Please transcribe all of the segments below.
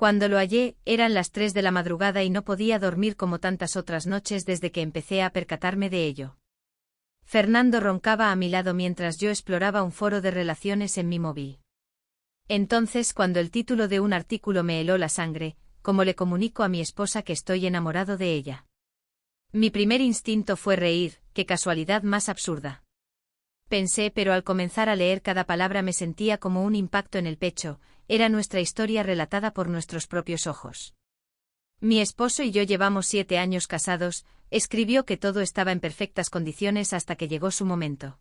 Cuando lo hallé, eran las 3 de la madrugada y no podía dormir como tantas otras noches desde que empecé a percatarme de ello. Fernando roncaba a mi lado mientras yo exploraba un foro de relaciones en mi móvil. Entonces, cuando el título de un artículo me heló la sangre, como le comunico a mi esposa que estoy enamorado de ella. Mi primer instinto fue reír, qué casualidad más absurda. Pensé, pero al comenzar a leer cada palabra me sentía como un impacto en el pecho, era nuestra historia relatada por nuestros propios ojos. Mi esposo y yo llevamos 7 años casados, escribió que todo estaba en perfectas condiciones hasta que llegó su momento.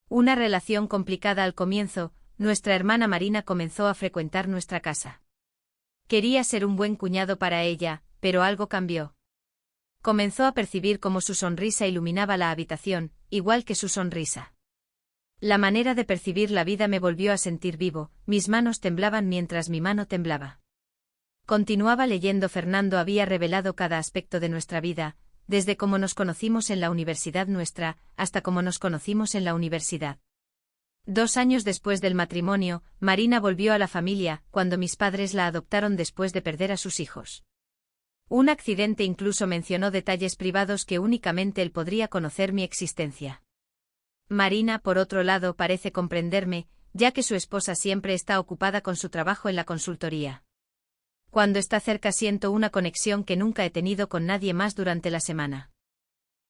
Una relación complicada al comienzo, nuestra hermana Marina comenzó a frecuentar nuestra casa. Quería ser un buen cuñado para ella, pero algo cambió. Comenzó a percibir cómo su sonrisa iluminaba la habitación, igual que su sonrisa. La manera de percibir la vida me volvió a sentir vivo, mis manos temblaban mientras mi mano temblaba. Continuaba leyendo. Fernando había revelado cada aspecto de nuestra vida, desde cómo nos conocimos en la universidad nuestra, hasta cómo nos conocimos en la universidad. 2 años después del matrimonio, Marina volvió a la familia, cuando mis padres la adoptaron después de perder a sus hijos. Un accidente incluso mencionó detalles privados que únicamente él podría conocer mi existencia. Marina, por otro lado, parece comprenderme, ya que su esposa siempre está ocupada con su trabajo en la consultoría. Cuando está cerca siento una conexión que nunca he tenido con nadie más durante la semana.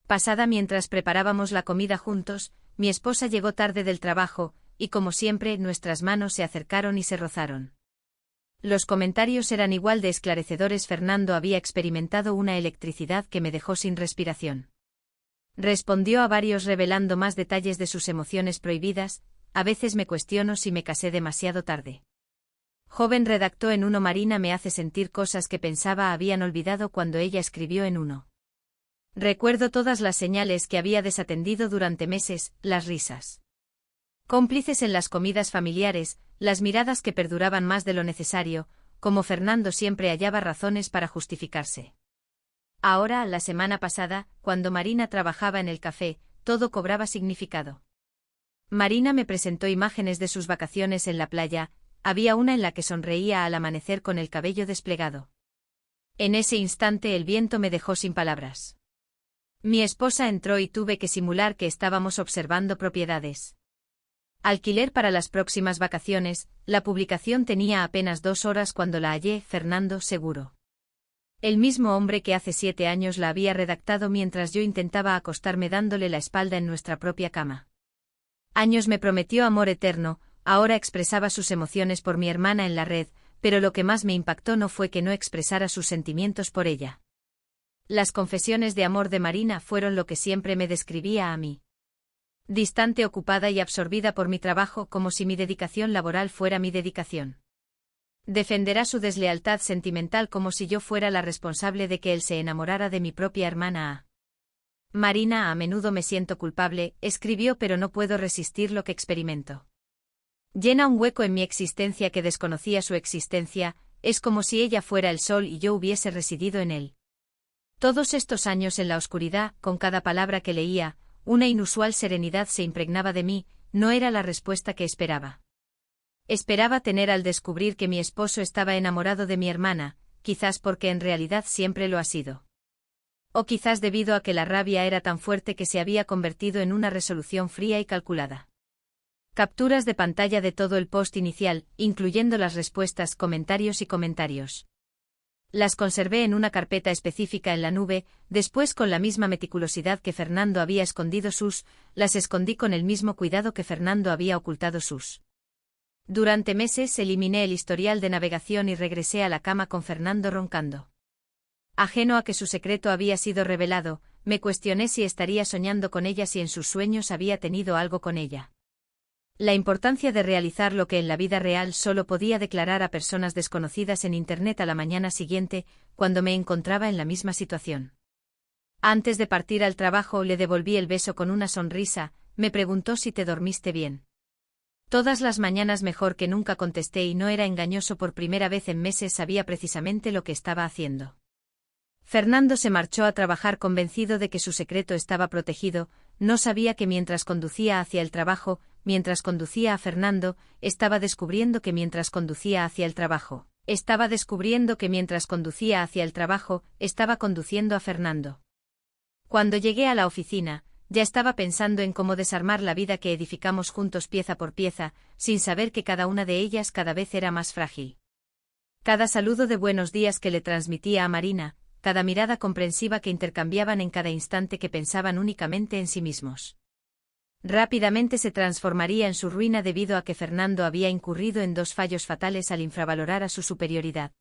Pasada mientras preparábamos la comida juntos, mi esposa llegó tarde del trabajo, y como siempre nuestras manos se acercaron y se rozaron. Los comentarios eran igual de esclarecedores. Fernando había experimentado una electricidad que me dejó sin respiración. Respondió a varios revelando más detalles de sus emociones prohibidas. A veces me cuestiono si me casé demasiado tarde. Joven redactó en uno. Marina me hace sentir cosas que pensaba habían olvidado cuando ella escribió en uno. Recuerdo todas las señales que había desatendido durante meses, las risas cómplices en las comidas familiares, las miradas que perduraban más de lo necesario, como Fernando siempre hallaba razones para justificarse. Ahora, la semana pasada, cuando Marina trabajaba en el café, todo cobraba significado. Marina me presentó imágenes de sus vacaciones en la playa, había una en la que sonreía al amanecer con el cabello desplegado. En ese instante el viento me dejó sin palabras. Mi esposa entró y tuve que simular que estábamos observando propiedades. Alquiler para las próximas vacaciones. La publicación tenía apenas 2 horas cuando la hallé. Fernando Seguro. El mismo hombre que hace 7 años la había redactado mientras yo intentaba acostarme dándole la espalda en nuestra propia cama. Años me prometió amor eterno, ahora expresaba sus emociones por mi hermana en la red, pero lo que más me impactó no fue que no expresara sus sentimientos por ella. Las confesiones de amor de Marina fueron lo que siempre me describía a mí. Distante, ocupada y absorbida por mi trabajo, como si mi dedicación laboral fuera mi dedicación. Defenderá su deslealtad sentimental como si yo fuera la responsable de que él se enamorara de mi propia hermana. Marina, a menudo me siento culpable, escribió, pero no puedo resistir lo que experimento. Llena un hueco en mi existencia que desconocía su existencia, es como si ella fuera el sol y yo hubiese residido en él. Todos estos años en la oscuridad, con cada palabra que leía, una inusual serenidad se impregnaba de mí, no era la respuesta que esperaba. Esperaba tener al descubrir que mi esposo estaba enamorado de mi hermana, quizás porque en realidad siempre lo ha sido. O quizás debido a que la rabia era tan fuerte que se había convertido en una resolución fría y calculada. Capturas de pantalla de todo el post inicial, incluyendo las respuestas, comentarios y comentarios. Las conservé en una carpeta específica en la nube, después con la misma meticulosidad que Fernando había escondido sus, las escondí con el mismo cuidado que Fernando había ocultado sus. Durante meses eliminé el historial de navegación y regresé a la cama con Fernando roncando. Ajeno a que su secreto había sido revelado, me cuestioné si estaría soñando con ella, si en sus sueños había tenido algo con ella. La importancia de realizar lo que en la vida real solo podía declarar a personas desconocidas en Internet a la mañana siguiente, cuando me encontraba en la misma situación. Antes de partir al trabajo le devolví el beso con una sonrisa, me preguntó si te dormiste bien. Todas las mañanas mejor que nunca, contesté, y no era engañoso. Por primera vez en meses sabía precisamente lo que estaba haciendo. Fernando se marchó a trabajar convencido de que su secreto estaba protegido, no sabía que mientras conducía hacia el trabajo, mientras conducía a Fernando, estaba descubriendo que mientras conducía hacia el trabajo, Estaba descubriendo que mientras conducía hacia el trabajo, estaba conduciendo a Fernando. Cuando llegué a la oficina, ya estaba pensando en cómo desarmar la vida que edificamos juntos pieza por pieza, sin saber que cada una de ellas cada vez era más frágil. Cada saludo de buenos días que le transmitía a Marina, cada mirada comprensiva que intercambiaban en cada instante que pensaban únicamente en sí mismos. Rápidamente se transformaría en su ruina debido a que Fernando había incurrido en 2 fallos fatales al infravalorar a su superioridad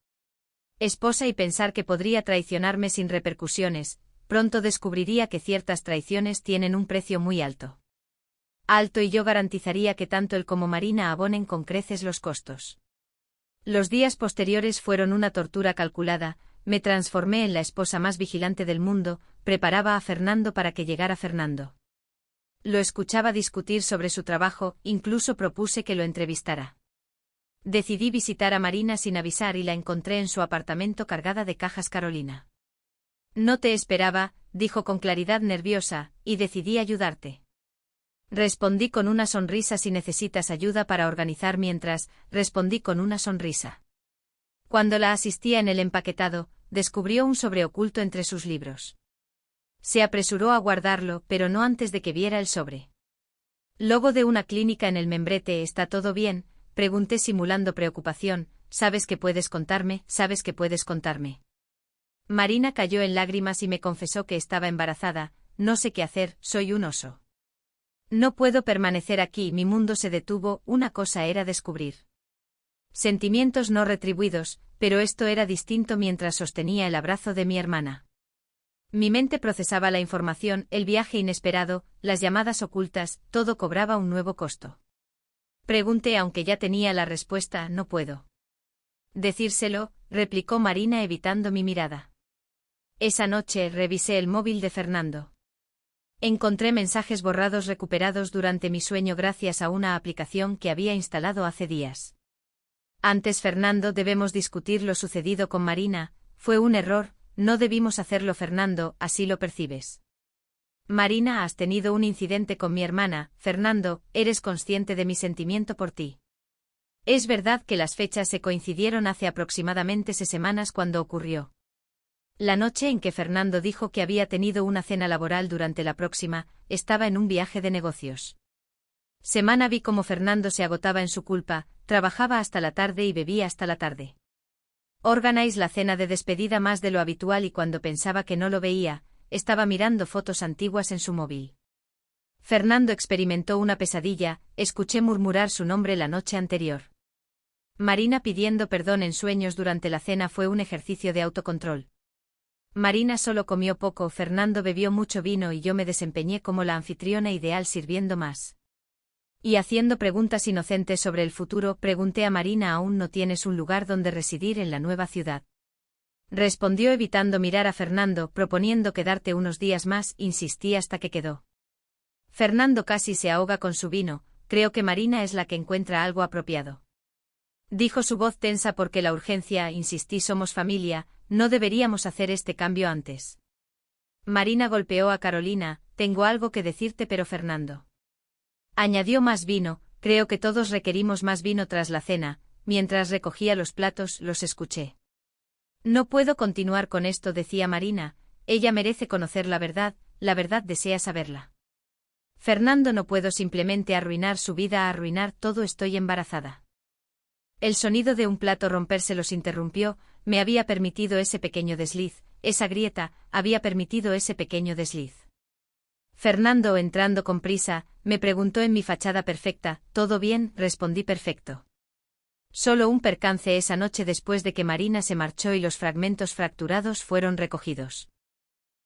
esposa y pensar que podría traicionarme sin repercusiones. Pronto descubriría que ciertas traiciones tienen un precio muy alto. Y yo garantizaría que tanto él como Marina abonen con creces los costos. Los días posteriores fueron una tortura calculada, me transformé en la esposa más vigilante del mundo, preparaba a Fernando para que llegara Fernando. Lo escuchaba discutir sobre su trabajo, incluso propuse que lo entrevistara. Decidí visitar a Marina sin avisar y la encontré en su apartamento cargada de cajas Carolina. No te esperaba, dijo con claridad nerviosa, y decidí ayudarte. Respondí con una sonrisa. Si necesitas ayuda para organizar respondí con una sonrisa. Cuando la asistía en el empaquetado, descubrió un sobre oculto entre sus libros. Se apresuró a guardarlo, pero no antes de que viera el sobre. Logo de una clínica en el membrete. ¿Está todo bien?, pregunté simulando preocupación. ¿Sabes que puedes contarme? ¿Sabes que puedes contarme? Marina cayó en lágrimas y me confesó que estaba embarazada. No sé qué hacer, soy un oso. No puedo permanecer aquí. Mi mundo se detuvo. Una cosa era descubrir sentimientos no retribuidos, pero esto era distinto mientras sostenía el abrazo de mi hermana. Mi mente procesaba la información, el viaje inesperado, las llamadas ocultas, todo cobraba un nuevo costo. Pregunté aunque ya tenía la respuesta. No puedo decírselo, replicó Marina evitando mi mirada. Esa noche revisé el móvil de Fernando. Encontré mensajes borrados recuperados durante mi sueño gracias a una aplicación que había instalado hace días. Antes Fernando, debemos discutir lo sucedido con Marina. Fue un error, no debimos hacerlo. Fernando, ¿así lo percibes? Marina, has tenido un incidente con mi hermana. Fernando, ¿eres consciente de mi sentimiento por ti? Es verdad que las fechas se coincidieron hace aproximadamente 6 semanas cuando ocurrió. La noche en que Fernando dijo que había tenido una cena laboral. Durante la próxima, estaba en un viaje de negocios. Semana vi cómo Fernando se agotaba en su culpa, trabajaba hasta la tarde y bebía hasta la tarde. Organizé la cena de despedida más de lo habitual y cuando pensaba que no lo veía, estaba mirando fotos antiguas en su móvil. Fernando experimentó una pesadilla, escuché murmurar su nombre la noche anterior. Marina pidiendo perdón en sueños durante la cena fue un ejercicio de autocontrol. Marina solo comió poco, Fernando bebió mucho vino y yo me desempeñé como la anfitriona ideal sirviendo más. Y haciendo preguntas inocentes sobre el futuro, pregunté a Marina: ¿aún no tienes un lugar donde residir en la nueva ciudad? Respondió evitando mirar a Fernando, proponiendo quedarte unos días más. Insistí hasta que quedó. Fernando casi se ahoga con su vino. Creo que Marina es la que encuentra algo apropiado. Dijo su voz tensa porque la urgencia. Insistí, somos familia, no deberíamos hacer este cambio antes. Marina golpeó a Carolina. Tengo algo que decirte, pero Fernando añadió más vino. Creo que todos requerimos más vino. Tras la cena, mientras recogía los platos, los escuché. No puedo continuar con esto, decía Marina. Ella merece conocer la verdad desea saberla. Fernando, no puedo simplemente arruinar su vida, arruinar todo. Estoy embarazada. El sonido de un plato romperse los interrumpió. Me había permitido ese pequeño desliz, esa grieta, había permitido ese pequeño desliz. Fernando, entrando con prisa, me preguntó en mi fachada perfecta. ¿Todo bien? Respondí: perfecto. Solo un percance esa noche después de que Marina se marchó y los fragmentos fracturados fueron recogidos.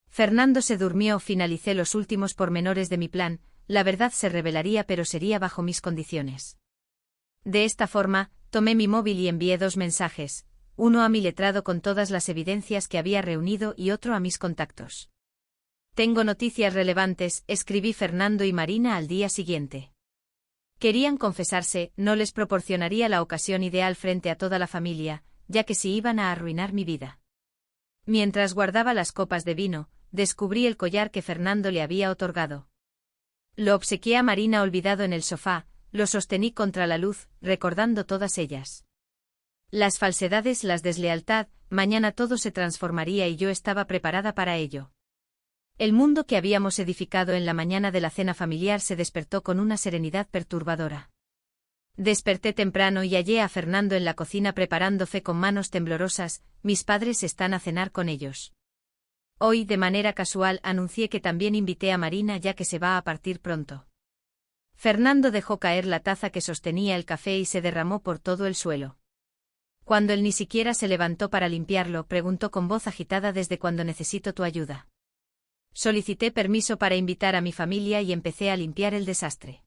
Fernando se durmió. Finalicé los últimos pormenores de mi plan. La verdad se revelaría, pero sería bajo mis condiciones. De esta forma, tomé mi móvil y envié 2 mensajes, uno a mi letrado con todas las evidencias que había reunido y otro a mis contactos. Tengo noticias relevantes, escribí. Fernando y Marina al día siguiente querían confesarse. No les proporcionaría la ocasión ideal frente a toda la familia, ya que si iban a arruinar mi vida. Mientras guardaba las copas de vino, descubrí el collar que Fernando le había otorgado. Lo obsequié a Marina olvidado en el sofá, lo sostení contra la luz, recordando todas ellas. Las falsedades, la deslealtad, mañana todo se transformaría y yo estaba preparada para ello. El mundo que habíamos edificado en la mañana de la cena familiar se despertó con una serenidad perturbadora. Desperté temprano y hallé a Fernando en la cocina preparando fe con manos temblorosas. Mis padres están a cenar con ellos. Hoy, de manera casual, anuncié que también invité a Marina ya que se va a partir pronto. Fernando dejó caer la taza que sostenía el café y se derramó por todo el suelo. Cuando él ni siquiera se levantó para limpiarlo, preguntó con voz agitada: ¿desde cuándo necesito tu ayuda? Solicité permiso para invitar a mi familia y empecé a limpiar el desastre.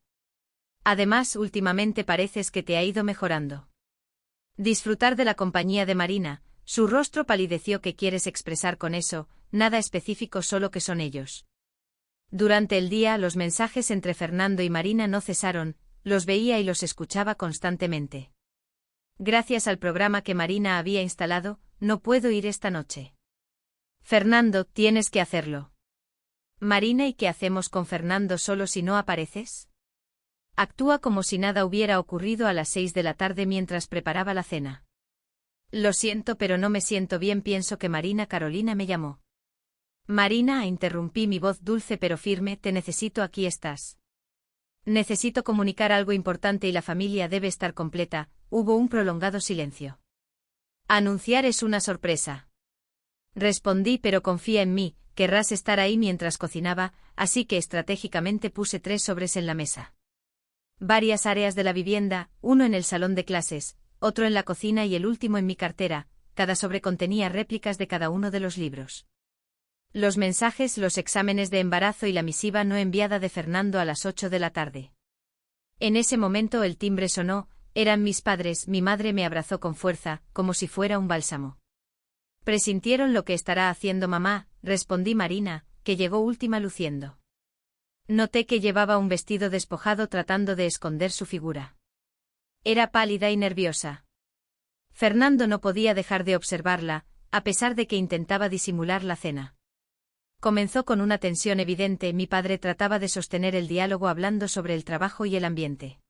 Además, últimamente pareces que te ha ido mejorando. Disfrutar de la compañía de Marina. Su rostro palideció. ¿Qué quieres expresar con eso? Nada específico, solo que son ellos. Durante el día los mensajes entre Fernando y Marina no cesaron, los veía y los escuchaba constantemente. Gracias al programa que Marina había instalado, no puedo ir esta noche. Fernando, tienes que hacerlo. Marina, ¿y qué hacemos con Fernando solo si no apareces? Actúa como si nada hubiera ocurrido a las 6 de la tarde mientras preparaba la cena. Lo siento, pero no me siento bien. Pienso que Carolina me llamó. Marina, interrumpí, mi voz dulce pero firme, te necesito, aquí estás. Necesito comunicar algo importante y la familia debe estar completa. Hubo un prolongado silencio. Anunciar es una sorpresa. Respondí, pero confía en mí, querrás estar ahí. Mientras cocinaba, así que estratégicamente puse 3 sobres en la mesa. Varias áreas de la vivienda, uno en el salón de clases, otro en la cocina y el último en mi cartera. Cada sobre contenía réplicas de cada uno de los libros. Los mensajes, los exámenes de embarazo y la misiva no enviada de Fernando a las 8 de la tarde. En ese momento el timbre sonó, eran mis padres. Mi madre me abrazó con fuerza, como si fuera un bálsamo. ¿Presintieron lo que estará haciendo mamá?, respondí. Marina, que llegó última luciendo. Noté que llevaba un vestido despojado tratando de esconder su figura. Era pálida y nerviosa. Fernando no podía dejar de observarla, a pesar de que intentaba disimular la cena. Comenzó con una tensión evidente. Mi padre trataba de sostener el diálogo hablando sobre el trabajo y el ambiente.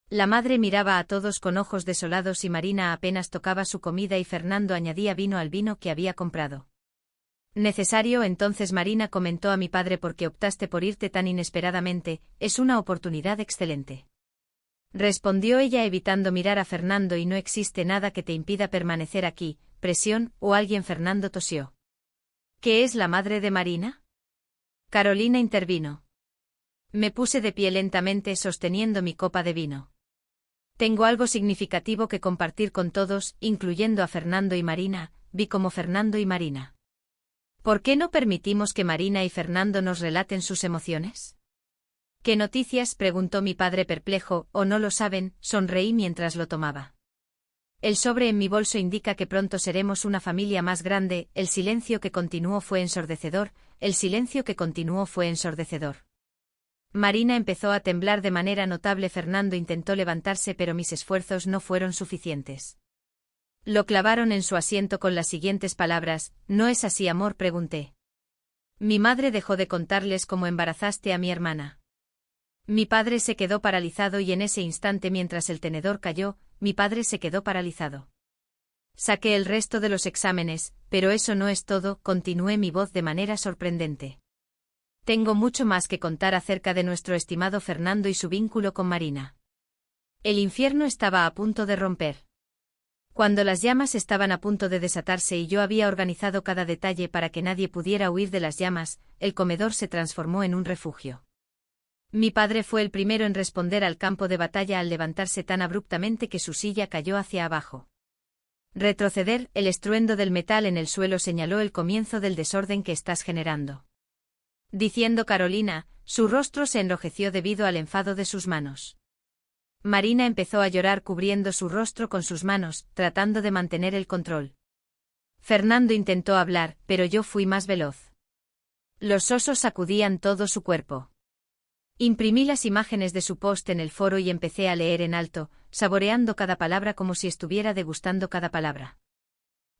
La madre miraba a todos con ojos desolados y Marina apenas tocaba su comida y Fernando añadía vino al vino que había comprado. ¿Necesario? Entonces Marina comentó a mi padre: ¿por qué optaste por irte tan inesperadamente? Es una oportunidad excelente. Respondió ella evitando mirar a Fernando: y no existe nada que te impida permanecer aquí. ¿Presión o alguien? Fernando tosió. ¿Qué es la madre de Marina? Carolina intervino. Me puse de pie lentamente sosteniendo mi copa de vino. Tengo algo significativo que compartir con todos, incluyendo a Fernando y Marina. Vi como Fernando y Marina. ¿Por qué no permitimos que Marina y Fernando nos relaten sus emociones? ¿Qué noticias?, preguntó mi padre perplejo. ¿O no lo saben? Sonreí mientras lo tomaba. El sobre en mi bolso indica que pronto seremos una familia más grande. El silencio que continuó fue ensordecedor, Marina empezó a temblar de manera notable. Fernando intentó levantarse, pero mis esfuerzos no fueron suficientes. Lo clavaron en su asiento con las siguientes palabras: ¿no es así, amor?, pregunté. Mi madre dejó de contarles cómo embarazaste a mi hermana. Mi padre se quedó paralizado y en ese instante, mientras el tenedor cayó, mi padre se quedó paralizado. Saqué el resto de los exámenes, pero eso no es todo, continué mi voz de manera sorprendente. Tengo mucho más que contar acerca de nuestro estimado Fernando y su vínculo con Marina. El infierno estaba a punto de romper. Cuando las llamas estaban a punto de desatarse y yo había organizado cada detalle para que nadie pudiera huir de las llamas, el comedor se transformó en un refugio. Mi padre fue el primero en responder al campo de batalla al levantarse tan abruptamente que su silla cayó hacia abajo. Retroceder, el estruendo del metal en el suelo señaló el comienzo del desorden que estás generando. Diciendo Carolina, su rostro se enrojeció debido al enfado de sus manos. Marina empezó a llorar cubriendo su rostro con sus manos, tratando de mantener el control. Fernando intentó hablar, pero yo fui más veloz. Los osos sacudían todo su cuerpo. Imprimí las imágenes de su post en el foro y empecé a leer en alto, saboreando cada palabra como si estuviera degustando cada palabra.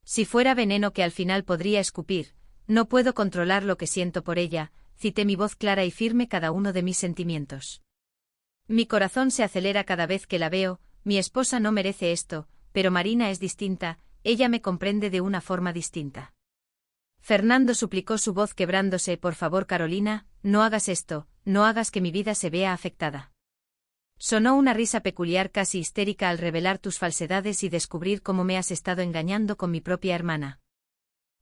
Si fuera veneno que al final podría escupir, no puedo controlar lo que siento por ella, cité mi voz clara y firme cada uno de mis sentimientos. Mi corazón se acelera cada vez que la veo. Mi esposa no merece esto, pero Marina es distinta, ella me comprende de una forma distinta. Fernando suplicó, su voz quebrándose, por favor Carolina, no hagas esto, no hagas que mi vida se vea afectada. Sonó una risa peculiar, casi histérica, al revelar tus falsedades y descubrir cómo me has estado engañando con mi propia hermana.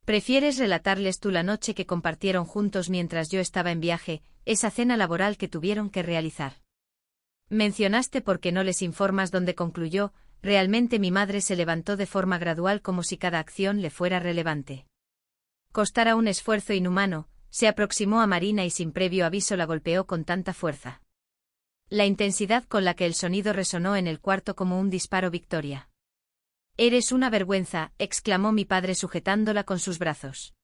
¿Prefieres relatarles tú la noche que compartieron juntos mientras yo estaba en viaje, esa cena laboral que tuvieron que realizar? Mencionaste por qué no les informas dónde concluyó. Realmente mi madre se levantó de forma gradual como si cada acción le fuera relevante. Costara un esfuerzo inhumano, se aproximó a Marina y sin previo aviso la golpeó con tanta fuerza. La intensidad con la que el sonido resonó en el cuarto como un disparo Victoria. «Eres una vergüenza», exclamó mi padre sujetándola con sus brazos.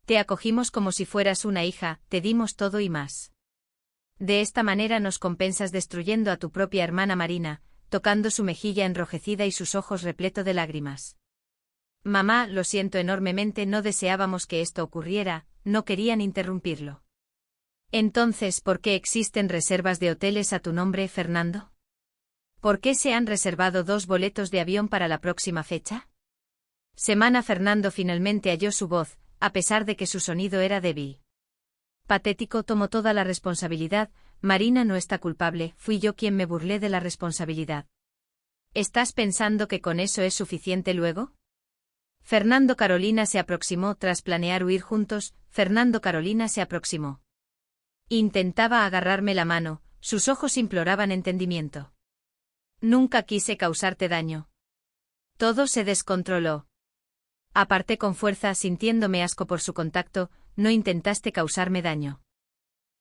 «Te acogimos como si fueras una hija, te dimos todo y más. De esta manera nos compensas destruyendo a tu propia hermana Marina», tocando su mejilla enrojecida y sus ojos repleto de lágrimas. «Mamá, lo siento enormemente, no deseábamos que esto ocurriera», no querían interrumpirlo. «Entonces, ¿por qué existen reservas de hoteles a tu nombre, Fernando? ¿Por qué se han reservado 2 boletos de avión para la próxima fecha?» Semana. Fernando finalmente halló su voz, a pesar de que su sonido era débil. Patético, tomó toda la responsabilidad. Marina no está culpable, fui yo quien me burlé de la responsabilidad. ¿Estás pensando que con eso es suficiente luego? Fernando. Carolina se aproximó tras planear huir juntos. Fernando. Carolina se aproximó. Intentaba agarrarme la mano, sus ojos imploraban entendimiento. Nunca quise causarte daño. Todo se descontroló. Aparté con fuerza, sintiéndome asco por su contacto. No intentaste causarme daño.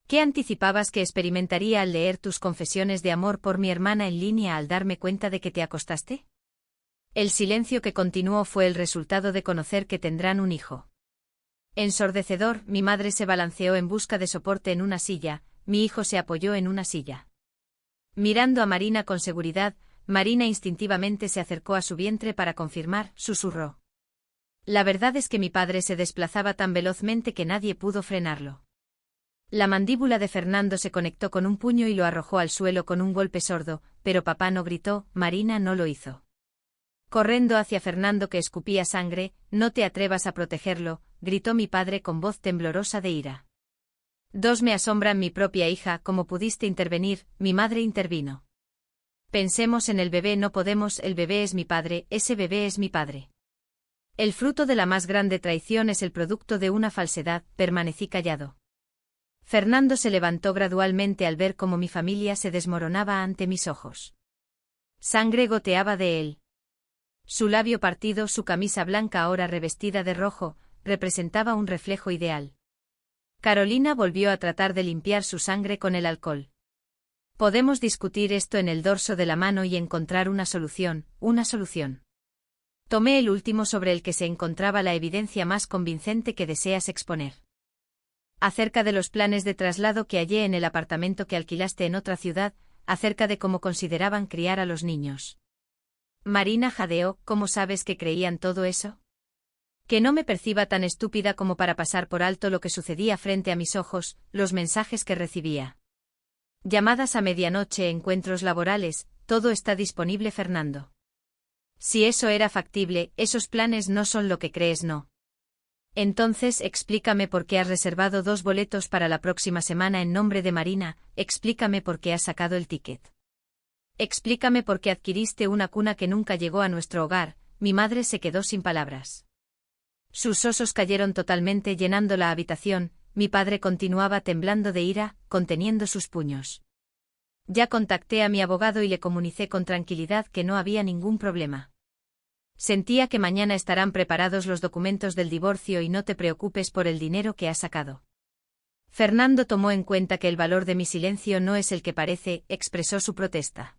¿Qué anticipabas que experimentaría al leer tus confesiones de amor por mi hermana en línea al darme cuenta de que te acostaste? El silencio que continuó fue el resultado de conocer que tendrán un hijo. Ensordecedor. Mi madre se balanceó en busca de soporte en una silla, mi hijo se apoyó en una silla. Mirando a Marina con seguridad, Marina instintivamente se acercó a su vientre para confirmar, susurró. La verdad es que mi padre se desplazaba tan velozmente que nadie pudo frenarlo. La mandíbula de Fernando se conectó con un puño y lo arrojó al suelo con un golpe sordo, pero papá no gritó, Marina no lo hizo. Corriendo hacia Fernando que escupía sangre, no te atrevas a protegerlo, gritó mi padre con voz temblorosa de ira. 2 Me asombran mi propia hija, ¿cómo pudiste intervenir? Mi madre intervino. Pensemos en el bebé, no podemos, el bebé es mi padre, ese bebé es mi padre. El fruto de la más grande traición es el producto de una falsedad, permanecí callado. Fernando se levantó gradualmente al ver cómo mi familia se desmoronaba ante mis ojos. Sangre goteaba de él. Su labio partido, su camisa blanca ahora revestida de rojo, representaba un reflejo ideal. Carolina volvió a tratar de limpiar su sangre con el alcohol. Podemos discutir esto en el dorso de la mano y encontrar una solución, una solución. Tomé el último sobre el que se encontraba la evidencia más convincente que deseas exponer. Acerca de los planes de traslado que hallé en el apartamento que alquilaste en otra ciudad, acerca de cómo consideraban criar a los niños. Marina jadeó, ¿cómo sabes que creían todo eso? Que no me perciba tan estúpida como para pasar por alto lo que sucedía frente a mis ojos, los mensajes que recibía. Llamadas a medianoche, encuentros laborales, todo está disponible, Fernando. Si eso era factible, esos planes no son lo que crees, no. Entonces explícame por qué has reservado 2 boletos para la próxima semana en nombre de Marina, explícame por qué has sacado el ticket. Explícame por qué adquiriste una cuna que nunca llegó a nuestro hogar. Mi madre se quedó sin palabras. Sus osos cayeron totalmente llenando la habitación, mi padre continuaba temblando de ira, conteniendo sus puños. Ya contacté a mi abogado y le comuniqué con tranquilidad que no había ningún problema. Sentía que mañana estarán preparados los documentos del divorcio y no te preocupes por el dinero que has sacado. Fernando tomó en cuenta que el valor de mi silencio no es el que parece, expresó su protesta.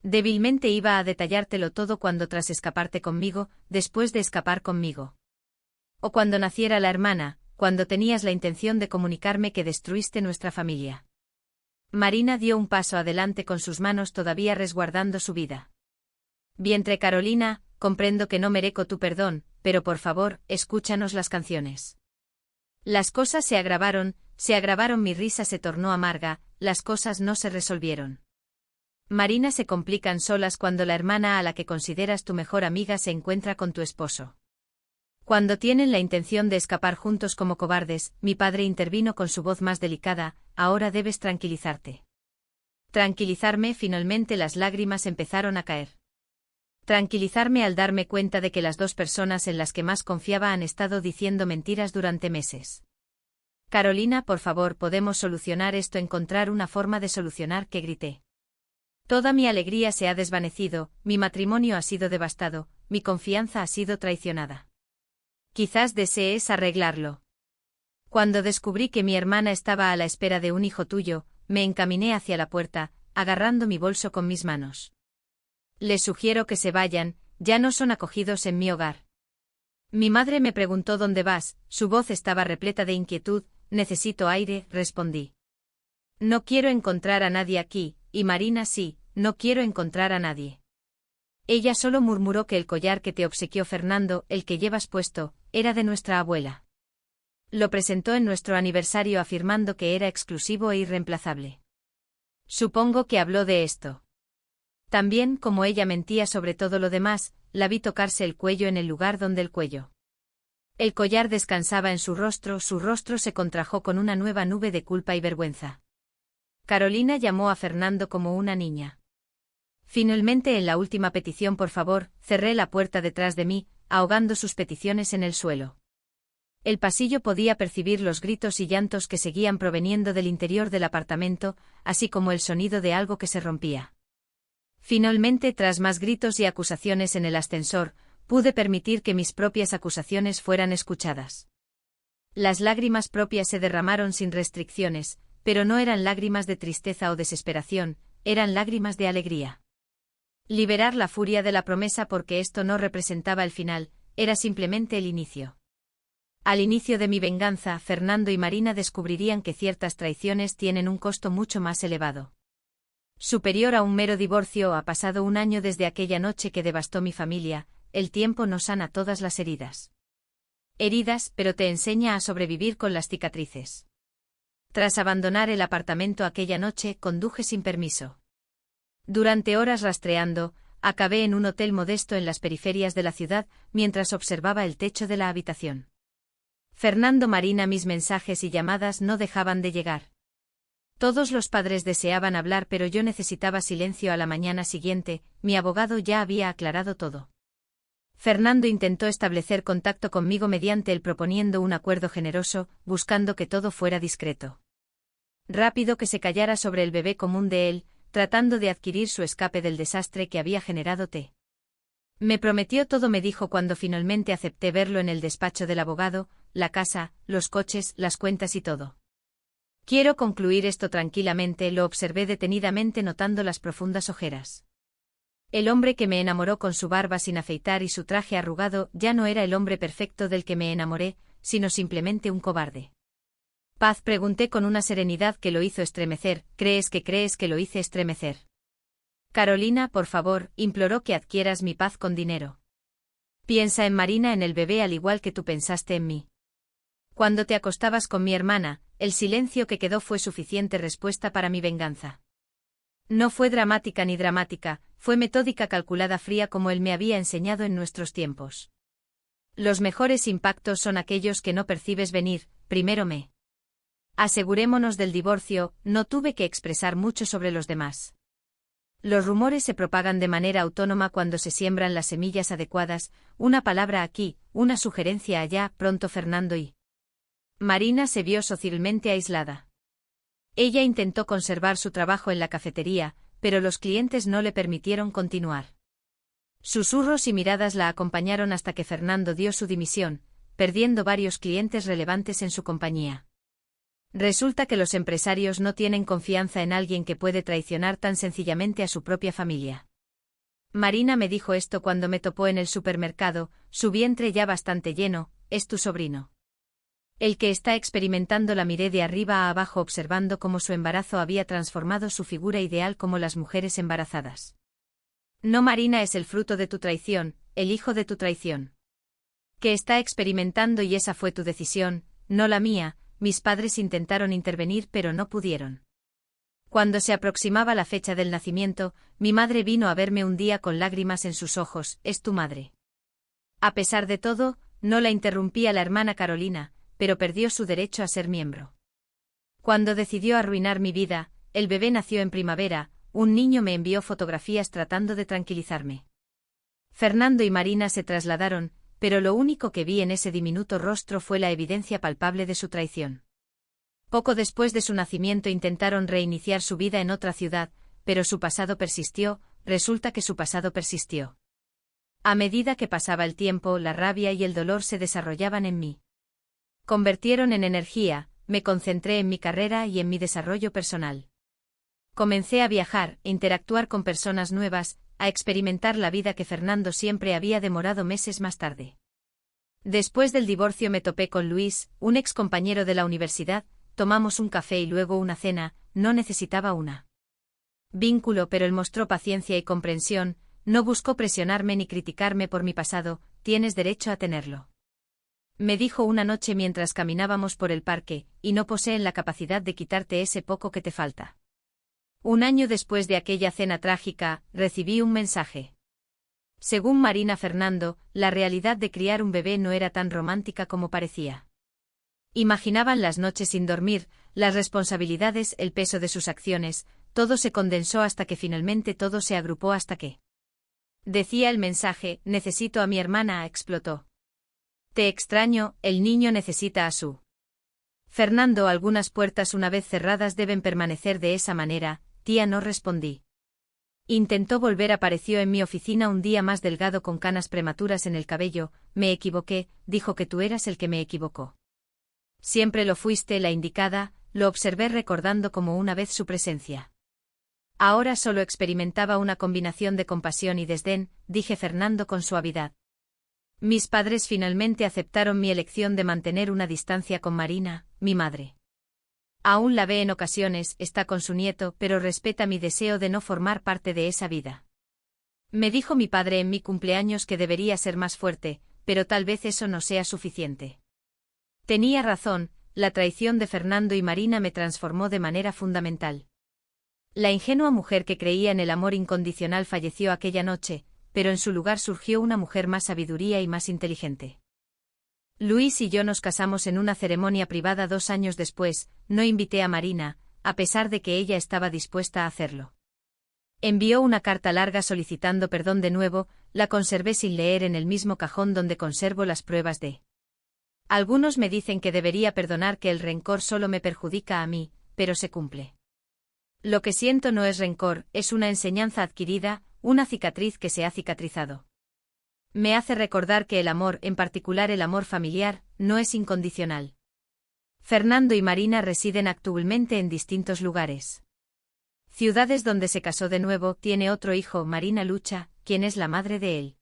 Débilmente iba a detallártelo todo cuando tras escaparte conmigo, después de escapar conmigo. O cuando naciera la hermana, cuando tenías la intención de comunicarme que destruiste nuestra familia. Marina dio un paso adelante con sus manos todavía resguardando su vida. Vientre Carolina, comprendo que no merezco tu perdón, pero por favor, escúchanos las canciones. Las cosas se agravaron, mi risa se tornó amarga, las cosas no se resolvieron. Marina, se complican solas cuando la hermana a la que consideras tu mejor amiga se encuentra con tu esposo. Cuando tienen la intención de escapar juntos como cobardes, mi padre intervino con su voz más delicada, ahora debes tranquilizarte. Tranquilizarme, finalmente las lágrimas empezaron a caer. Tranquilizarme al darme cuenta de que las dos personas en las que más confiaba han estado diciendo mentiras durante meses. Carolina, por favor, podemos solucionar esto, encontrar una forma de solucionar, que grité. Toda mi alegría se ha desvanecido, mi matrimonio ha sido devastado, mi confianza ha sido traicionada. Quizás desees arreglarlo. Cuando descubrí que mi hermana estaba a la espera de un hijo tuyo, me encaminé hacia la puerta, agarrando mi bolso con mis manos. Les sugiero que se vayan, ya no son acogidos en mi hogar. Mi madre me preguntó dónde vas, su voz estaba repleta de inquietud. Necesito aire, respondí. No quiero encontrar a nadie aquí, y Marina sí, no quiero encontrar a nadie. Ella solo murmuró que el collar que te obsequió Fernando, el que llevas puesto, era de nuestra abuela. Lo presentó en nuestro aniversario afirmando que era exclusivo e irreemplazable. Supongo que habló de esto. También, como ella mentía sobre todo lo demás, la vi tocarse el cuello en el lugar donde el cuello. El collar descansaba en su rostro se contrajo con una nueva nube de culpa y vergüenza. Carolina llamó a Fernando como una niña. Finalmente, en la última petición, por favor, cerré la puerta detrás de mí, ahogando sus peticiones en el suelo. El pasillo podía percibir los gritos y llantos que seguían proveniendo del interior del apartamento, así como el sonido de algo que se rompía. Finalmente, tras más gritos y acusaciones en el ascensor, pude permitir que mis propias acusaciones fueran escuchadas. Las lágrimas propias se derramaron sin restricciones, pero no eran lágrimas de tristeza o desesperación, eran lágrimas de alegría. Liberar la furia de la promesa, porque esto no representaba el final, era simplemente el inicio. Al inicio de mi venganza, Fernando y Marina descubrirían que ciertas traiciones tienen un costo mucho más elevado. Superior a un mero divorcio. Ha pasado un año desde aquella noche que devastó mi familia, el tiempo no sana todas las heridas. Heridas, pero te enseña a sobrevivir con las cicatrices. Tras abandonar el apartamento aquella noche, conduje sin permiso. Durante horas rastreando, acabé en un hotel modesto en las periferias de la ciudad, mientras observaba el techo de la habitación. Fernando, Marina, mis mensajes y llamadas no dejaban de llegar. Todos los padres deseaban hablar, pero yo necesitaba silencio. A la mañana siguiente, mi abogado ya había aclarado todo. Fernando intentó establecer contacto conmigo mediante él, proponiendo un acuerdo generoso, buscando que todo fuera discreto. Rápido que se callara sobre el bebé común de él, tratando de adquirir su escape del desastre que había generado T. Me prometió todo, me dijo cuando finalmente acepté verlo en el despacho del abogado, la casa, los coches, las cuentas y todo. Quiero concluir esto tranquilamente, lo observé detenidamente notando las profundas ojeras. El hombre que me enamoró con su barba sin afeitar y su traje arrugado ya no era el hombre perfecto del que me enamoré, sino simplemente un cobarde. Paz, pregunté con una serenidad que lo hizo estremecer. ¿Crees que lo hice estremecer? Carolina, por favor, imploró, que adquieras mi paz con dinero. Piensa en Marina, en el bebé, al igual que tú pensaste en mí. Cuando te acostabas con mi hermana, el silencio que quedó fue suficiente respuesta para mi venganza. No fue dramática ni dramática, fue metódica, calculada, fría, como él me había enseñado en nuestros tiempos. Los mejores impactos son aquellos que no percibes venir. Primero asegurémonos del divorcio. No tuve que expresar mucho sobre los demás. Los rumores se propagan de manera autónoma cuando se siembran las semillas adecuadas, una palabra aquí, una sugerencia allá. Pronto Fernando y Marina se vio socialmente aislada. Ella intentó conservar su trabajo en la cafetería, pero los clientes no le permitieron continuar. Susurros y miradas la acompañaron hasta que Fernando dio su dimisión, perdiendo varios clientes relevantes en su compañía. Resulta que los empresarios no tienen confianza en alguien que puede traicionar tan sencillamente a su propia familia. Marina me dijo esto cuando me topó en el supermercado, su vientre ya bastante lleno. ¿Es tu sobrino? El que está experimentando. La miré de arriba a abajo observando cómo su embarazo había transformado su figura ideal como las mujeres embarazadas. No, Marina es el fruto de tu traición, el hijo de tu traición. Que está experimentando, y esa fue tu decisión, no la mía. Mis padres intentaron intervenir pero no pudieron. Cuando se aproximaba la fecha del nacimiento, mi madre vino a verme un día con lágrimas en sus ojos. «¿Es tu madre?» A pesar de todo, no la interrumpía la hermana Carolina, pero perdió su derecho a ser miembro. Cuando decidió arruinar mi vida, el bebé nació en primavera, un niño me envió fotografías tratando de tranquilizarme. Fernando y Marina se trasladaron, pero lo único que vi en ese diminuto rostro fue la evidencia palpable de su traición. Poco después de su nacimiento intentaron reiniciar su vida en otra ciudad, pero su pasado persistió, resulta que su pasado persistió. A medida que pasaba el tiempo, la rabia y el dolor se desarrollaban en mí. Convirtieron en energía, me concentré en mi carrera y en mi desarrollo personal. Comencé a viajar, a interactuar con personas nuevas, a experimentar la vida que Fernando siempre había demorado meses más tarde. Después del divorcio me topé con Luis, un ex compañero de la universidad, tomamos un café y luego una cena, no necesitaba una vínculo, pero él mostró paciencia y comprensión, no buscó presionarme ni criticarme por mi pasado, tienes derecho a tenerlo. Me dijo una noche mientras caminábamos por el parque, y no poseen la capacidad de quitarte ese poco que te falta. Un año después de aquella cena trágica, recibí un mensaje. Según Marina Fernando, la realidad de criar un bebé no era tan romántica como parecía. Imaginaban las noches sin dormir, las responsabilidades, el peso de sus acciones, todo se condensó hasta que finalmente todo se agrupó hasta que. Decía el mensaje, necesito a mi hermana, explotó. Te extraño, el niño necesita a su. Fernando, algunas puertas una vez cerradas deben permanecer de esa manera, tía, no respondí. Intentó volver, apareció en mi oficina un día más delgado con canas prematuras en el cabello, me equivoqué, dijo que tú eras el que me equivocó. Siempre lo fuiste, la indicada, lo observé recordando como una vez su presencia. Ahora solo experimentaba una combinación de compasión y desdén, dije Fernando con suavidad. Mis padres finalmente aceptaron mi elección de mantener una distancia con Marina, mi madre. Aún la ve en ocasiones, está con su nieto, pero respeta mi deseo de no formar parte de esa vida. Me dijo mi padre en mi cumpleaños que debería ser más fuerte, pero tal vez eso no sea suficiente. Tenía razón, la traición de Fernando y Marina me transformó de manera fundamental. La ingenua mujer que creía en el amor incondicional falleció aquella noche, pero en su lugar surgió una mujer más sabiduría y más inteligente. Luis y yo nos casamos en una ceremonia privada 2 años después, no invité a Marina, a pesar de que ella estaba dispuesta a hacerlo. Envió una carta larga solicitando perdón de nuevo, la conservé sin leer en el mismo cajón donde conservo las pruebas de. Algunos me dicen que debería perdonar, que el rencor solo me perjudica a mí, pero se cumple. Lo que siento no es rencor, es una enseñanza adquirida, una cicatriz que se ha cicatrizado. Me hace recordar que el amor, en particular el amor familiar, no es incondicional. Fernando y Marina residen actualmente en distintos lugares. Ciudades donde se casó de nuevo, tiene otro hijo, Marina Lucha, quien es la madre de él.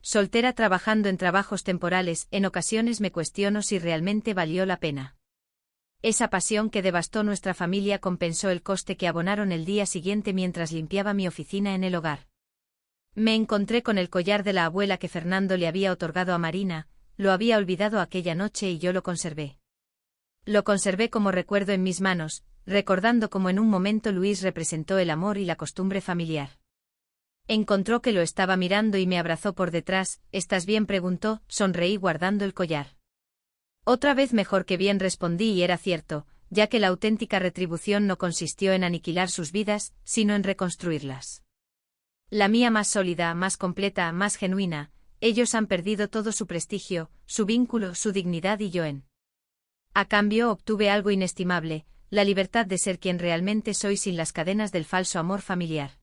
Soltera trabajando en trabajos temporales, en ocasiones me cuestiono si realmente valió la pena. Esa pasión que devastó nuestra familia compensó el coste que abonaron el día siguiente mientras limpiaba mi oficina en el hogar. Me encontré con el collar de la abuela que Fernando le había otorgado a Marina, lo había olvidado aquella noche y yo lo conservé. Lo conservé como recuerdo en mis manos, recordando cómo en un momento Luis representó el amor y la costumbre familiar. Encontró que lo estaba mirando y me abrazó por detrás. ¿Estás bien?, preguntó, sonreí guardando el collar. Otra vez mejor que bien, respondí, y era cierto, ya que la auténtica retribución no consistió en aniquilar sus vidas, sino en reconstruirlas. La mía más sólida, más completa, más genuina. Ellos han perdido todo su prestigio, su vínculo, su dignidad, y yo a cambio obtuve algo inestimable, la libertad de ser quien realmente soy sin las cadenas del falso amor familiar.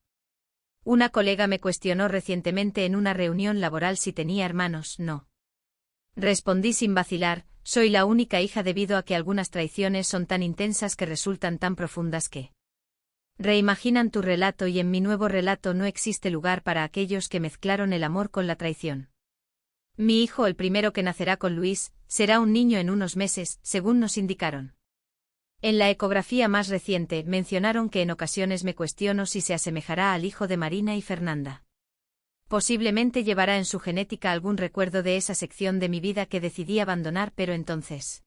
Una colega me cuestionó recientemente en una reunión laboral si tenía hermanos. No. Respondí sin vacilar, soy la única hija debido a que algunas traiciones son tan intensas que resultan tan profundas que reimaginan tu relato, y en mi nuevo relato no existe lugar para aquellos que mezclaron el amor con la traición. Mi hijo, el primero que nacerá con Luis, será un niño en unos meses, según nos indicaron. En la ecografía más reciente mencionaron que en ocasiones me cuestiono si se asemejará al hijo de Marina y Fernanda. Posiblemente llevará en su genética algún recuerdo de esa sección de mi vida que decidí abandonar, pero entonces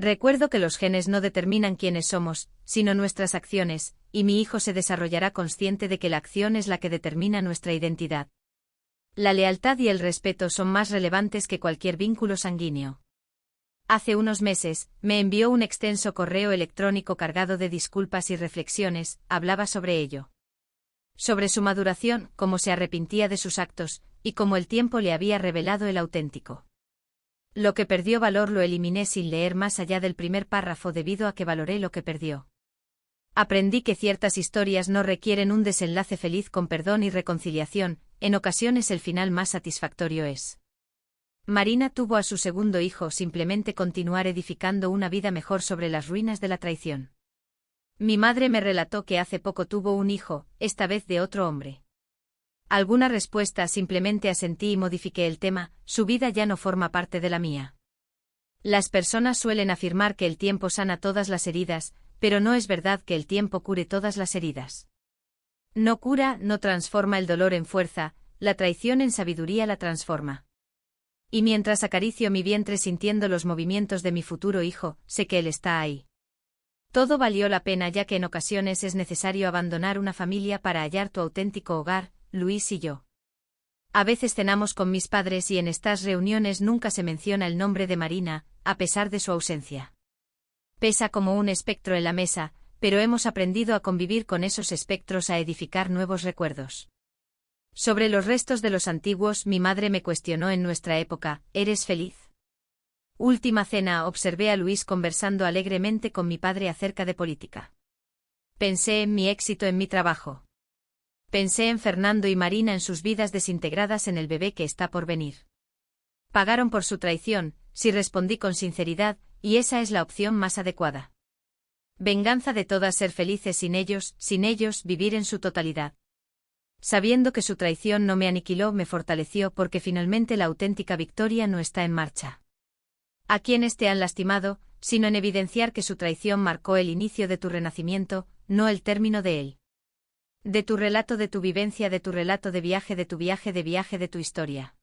Recuerdo que los genes no determinan quiénes somos, sino nuestras acciones, y mi hijo se desarrollará consciente de que la acción es la que determina nuestra identidad. La lealtad y el respeto son más relevantes que cualquier vínculo sanguíneo. Hace unos meses, me envió un extenso correo electrónico cargado de disculpas y reflexiones, hablaba sobre ello. Sobre su maduración, cómo se arrepentía de sus actos, y cómo el tiempo le había revelado el auténtico. Lo que perdió valor lo eliminé sin leer más allá del primer párrafo debido a que valoré lo que perdió. Aprendí que ciertas historias no requieren un desenlace feliz con perdón y reconciliación, en ocasiones el final más satisfactorio es. Marina tuvo a su segundo hijo simplemente continuar edificando una vida mejor sobre las ruinas de la traición. Mi madre me relató que hace poco tuvo un hijo, esta vez de otro hombre. Alguna respuesta simplemente asentí y modifiqué el tema, su vida ya no forma parte de la mía. Las personas suelen afirmar que el tiempo sana todas las heridas, pero no es verdad que el tiempo cure todas las heridas. No cura, no transforma el dolor en fuerza, la traición en sabiduría la transforma. Y mientras acaricio mi vientre sintiendo los movimientos de mi futuro hijo, sé que él está ahí. Todo valió la pena ya que en ocasiones es necesario abandonar una familia para hallar tu auténtico hogar, Luis y yo. A veces cenamos con mis padres y en estas reuniones nunca se menciona el nombre de Marina, a pesar de su ausencia. Pesa como un espectro en la mesa, pero hemos aprendido a convivir con esos espectros, a edificar nuevos recuerdos. Sobre los restos de los antiguos, mi madre me cuestionó en nuestra época, ¿eres feliz? Última cena, observé a Luis conversando alegremente con mi padre acerca de política. Pensé en mi éxito en mi trabajo. Pensé en Fernando y Marina en sus vidas desintegradas, en el bebé que está por venir. Pagaron por su traición, sí, respondí con sinceridad, y esa es la opción más adecuada. Venganza de todas, ser felices sin ellos, vivir en su totalidad. Sabiendo que su traición no me aniquiló, me fortaleció porque finalmente la auténtica victoria no está en marcha. A quienes te han lastimado, sino en evidenciar que su traición marcó el inicio de tu renacimiento, no el término de él. De tu relato, de tu vivencia, de tu relato de viaje, de tu viaje de tu historia.